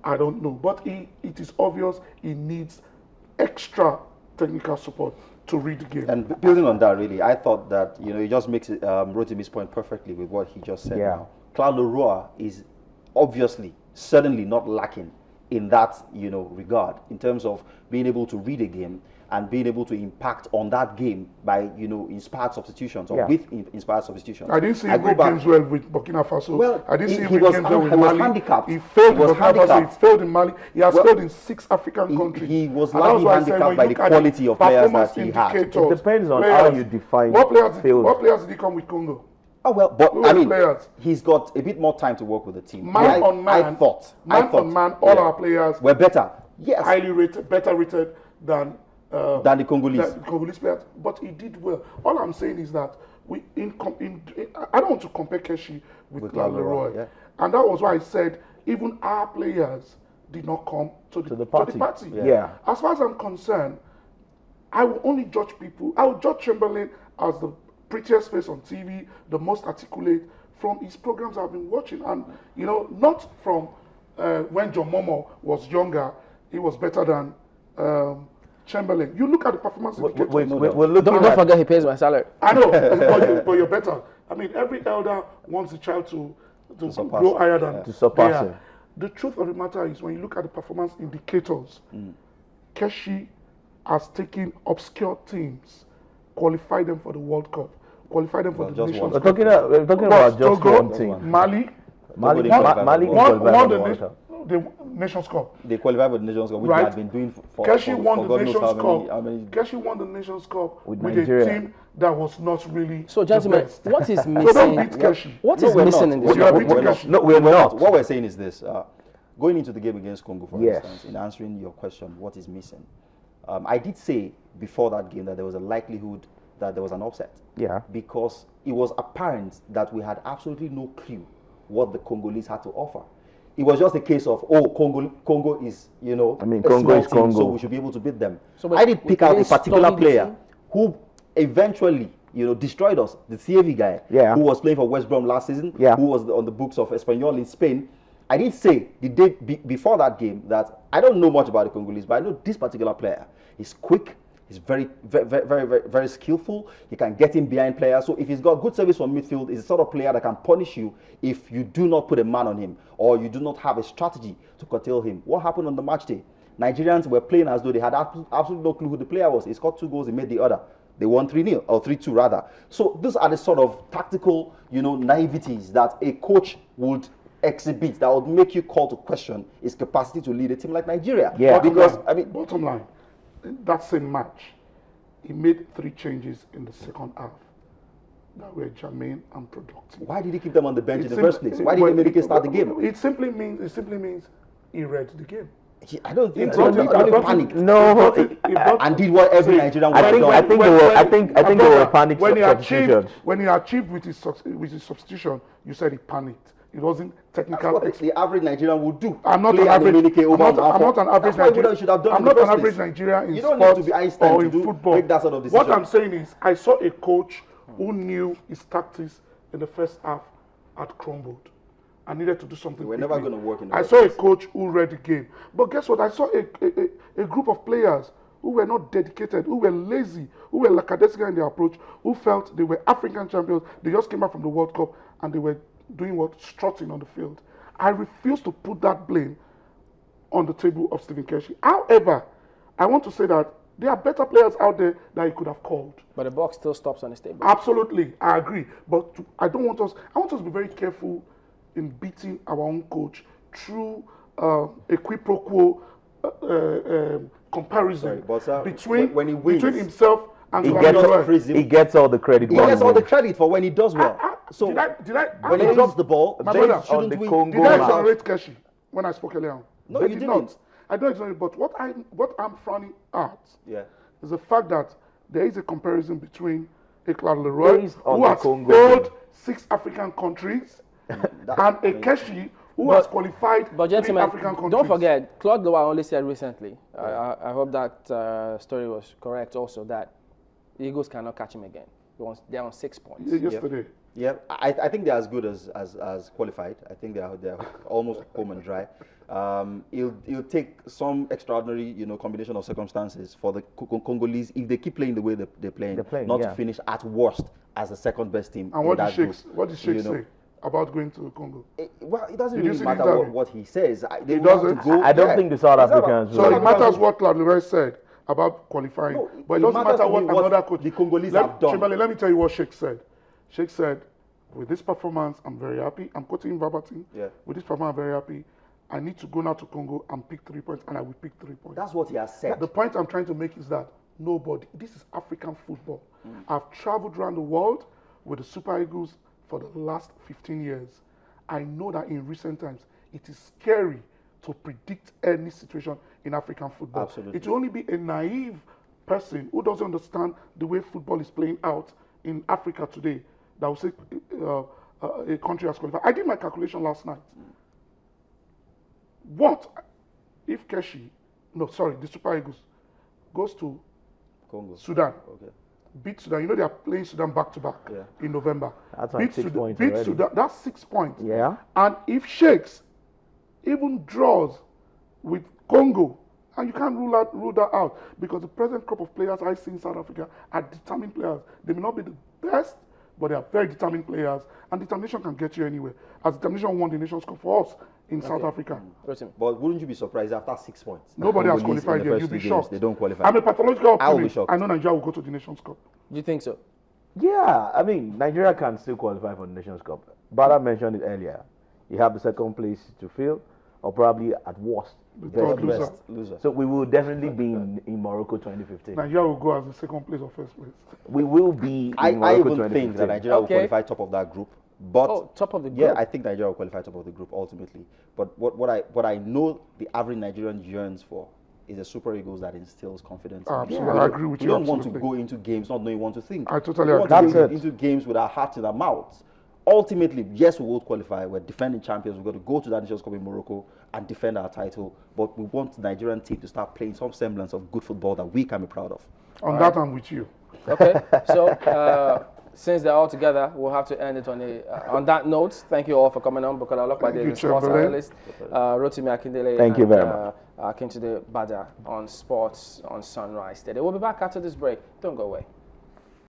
I don't know. But it is obvious he needs extra technical support to read the game. And building on that, really, I thought that, he just makes it, Rotimi's point perfectly with what he just said now. Claude Leroy is obviously, certainly not lacking in that, regard, in terms of being able to read a game and being able to impact on that game by, inspired substitutions or with inspired substitutions. I didn't see him read games well with Burkina Faso. Well, I didn't see him he read was, games well with he was Mali. handicapped. He failed He in was Burkina Faso. handicapped. He failed in Mali. He has failed in 6 African countries. He was And that largely why I said handicapped when by you the look at quality of players that he had. indicators, It depends on players, how you define what players failure. did he come with Congo? Oh well, but Who I were the mean, players? he's got a bit more time to work with the team. Man on man, I thought on man, all our players were better. Yes, highly rated, better rated than the Congolese. The Congolese players, but he did well. All I'm saying is that I don't want to compare Keshi with Claude Leroy, and that was why I said even our players did not come to the party. Yeah. As far as I'm concerned, I will only judge people. I will judge Chamberlain as the prettiest face on TV, the most articulate from his programs I've been watching, and not from when John Momo was younger. He was better than Chamberlain. You look at the performance indicators. We're looking Don't forget he pays my salary. I know, but you're better. I mean, every elder wants the child to grow higher than to surpass him. The truth of the matter is, when you look at the performance indicators, Keshi has taken obscure teams, qualified them for the World Cup, qualified them for the Nations Cup. We're talking about just Togo, one team. Mali Mali won the Nations Cup. They qualified for the Nations Cup, which they had been doing for Keshi won for the God knows Nations how Cup. many. Keshi won the Nations Cup With with Nigeria. a team that was not really So, gentlemen, the best. what is So don't missing? beat Keshi. What No, is we're missing not. in this? You are We're beating not. Keshi. No, we're not. What we're saying is this: going into the game against Congo, for Yes. instance, in answering your question, what is missing? I did say before that game that there was a likelihood that there was an upset. Yeah. Because it was apparent that we had absolutely no clue what the Congolese had to offer. It was just a case of, Congo is, a Congo small is team, Congo. so we should be able to beat them. So, I did pick out a they particular studied the player team? who eventually, destroyed us. The CAV guy, Yeah. who was playing for West Brom last season, Yeah. who was on the books of Espanyol in Spain. I did say the day before that game that I don't know much about the Congolese, but I know this particular player is quick. He's very, very, very, very, very skillful. He can get in behind players. So if he's got good service from midfield, he's the sort of player that can punish you if you do not put a man on him or you do not have a strategy to curtail him. What happened on the match day? Nigerians were playing as though they had absolutely no clue who the player was. He scored 2 goals, he made the other. They won 3-0 or 3-2 rather. So these are the sort of tactical, naiveties that a coach would exhibit that would make you call to question his capacity to lead a team like Nigeria. Yeah. Because Bottom line, in that same match, he made 3 changes in the second half that were germane and productive. why did he keep them on the bench in the first place? Why did he make it start the game? It simply means he read the game. I don't think He so. brought He it- probably he brought it- panicked No, he brought- and did what every Nigerian would I have think- done. I think they were panic when he substitutions. when he achieved with his substitution, you said he panicked. It wasn't That's technical. what the average Nigerian would do. I'm not Play an at average. Dominique over I'm not an average That's what Nigerian. Woodard should have done I'm in the not an first average place. Nigerian in You don't need sports to be Einstein or to in do- football. make that sort of What decision. I'm saying is, I saw a coach who knew his tactics in the first half had crumbled. I needed to do something. We're never quickly. going to work in the I first saw a place. coach who read the game, but guess what? I saw a group of players who were not dedicated, who were lazy, who were lackadaisical in their approach, who felt they were African champions. They just came back from the World Cup and they were doing what? Strutting on the field. I refuse to put that blame on the table of Stephen Keshi. However, I want to say that there are better players out there that he could have called. But the box still stops on his table. Absolutely, I agree. But I want us to be very careful in beating our own coach through a quid pro quo comparison Sorry, but, sir, between when he wins, himself and He Claude gets, Leroy. he gets all the credit. He when gets he all the wins. credit for when he does well. So Did I when he drops the ball, My then brother, on the shouldn't we? Congo Did I match. exonerate Keshi when I spoke earlier on? No, I you did didn't. not. I don't exonerate, but what I'm frowning at Yeah. is the fact that there is a comparison between a Claude Leroy Based on who the has Congo failed game. 6 African countries That- and a Keshi who has qualified But 3 gentlemen, African countries. don't forget, Claude Leroy only said recently, I hope that story was correct also, that Eagles cannot catch him again. They're on 6 points. Yesterday. Yeah, I think they're as good as qualified. I think they're almost home and dry. It'll take some extraordinary, combination of circumstances for the Congolese, if they keep playing the way they're playing, not to finish at worst as the second best team. And in that group, what did Sheikh say about going to Congo? Well, it doesn't Did you really see the matter interview? what he says. They It will have doesn't? to go. I don't think the South It's not Africans So will. it matters what Claude Leroy said about qualifying, No, but it it doesn't matters matter to what me what another coach. the Congolese have done. Chimale, let me tell you what Sheikh said. Sheikh said, with this performance, I'm very happy. I'm quoting verbatim. Yeah. With this performance, I'm very happy. I need to go now to Congo and pick 3 points, and I will pick 3 points. That's what he has said. The point I'm trying to make is that this is African football. I've traveled around the world with the Super Eagles for the last 15 years. I know that in recent times, it is scary to predict any situation in African football. Absolutely. It will only be a naive person who doesn't understand the way football is playing out in Africa today that will say a country has qualified. I did my calculation last night. What if Keshi, the Super Eagles, goes to Congo. Sudan, Okay. beat Sudan? You know they are playing Sudan back to back in November. That's like Beat 6 Sudan, points beat already. Sudan, that's 6 points. Yeah. And if Shakes even draws with Congo, and you can't rule that out because the present crop of players I see in South Africa are determined players. They may not be the best, but they are very determined players, and determination can get you anywhere. As determination won the Nations Cup for us in South Africa. But wouldn't you be surprised after 6 points? Nobody has Congolese in qualified the yet. first You'll be 2 games, shocked. They don't qualify. I'm a pathological I will be optimist. shocked. I know Nigeria will go to the Nations Cup. Do you think so? Yeah, I mean, Nigeria can still qualify for the Nations Cup. Bala mentioned it earlier. You have the second place to fill, or probably at worst, The best third loser. best. Loser. So we will definitely be in Morocco 2015. Nigeria will go as the second place or first place. We will be in I Morocco even 2015. think that Nigeria will Okay. qualify top of that group. But Top of the group. yeah, I think Nigeria will qualify top of the group ultimately. But what I know the average Nigerian yearns for is a Super Eagles that instills confidence. in Absolutely, people. I agree with We you, don't want to absolutely. go into games not knowing what to think. I totally we want agree. to go That's it. into games with our hearts in our mouths. Ultimately, yes, we will qualify. We're defending champions. We've got to go to that Nations Cup in Morocco and defend our title. But we want the Nigerian team to start playing some semblance of good football that we can be proud of. On that, I'm with you. Okay, so since they're all together, we'll have to end it on that note. Thank you all for coming on. Bukola Olokpade, Thank you, the sports Chamberlain. analyst, Rotimi Akindele, Thank you and very much. Akintunde Bada on sports on Sunrise today. We'll be back after this break. Don't go away.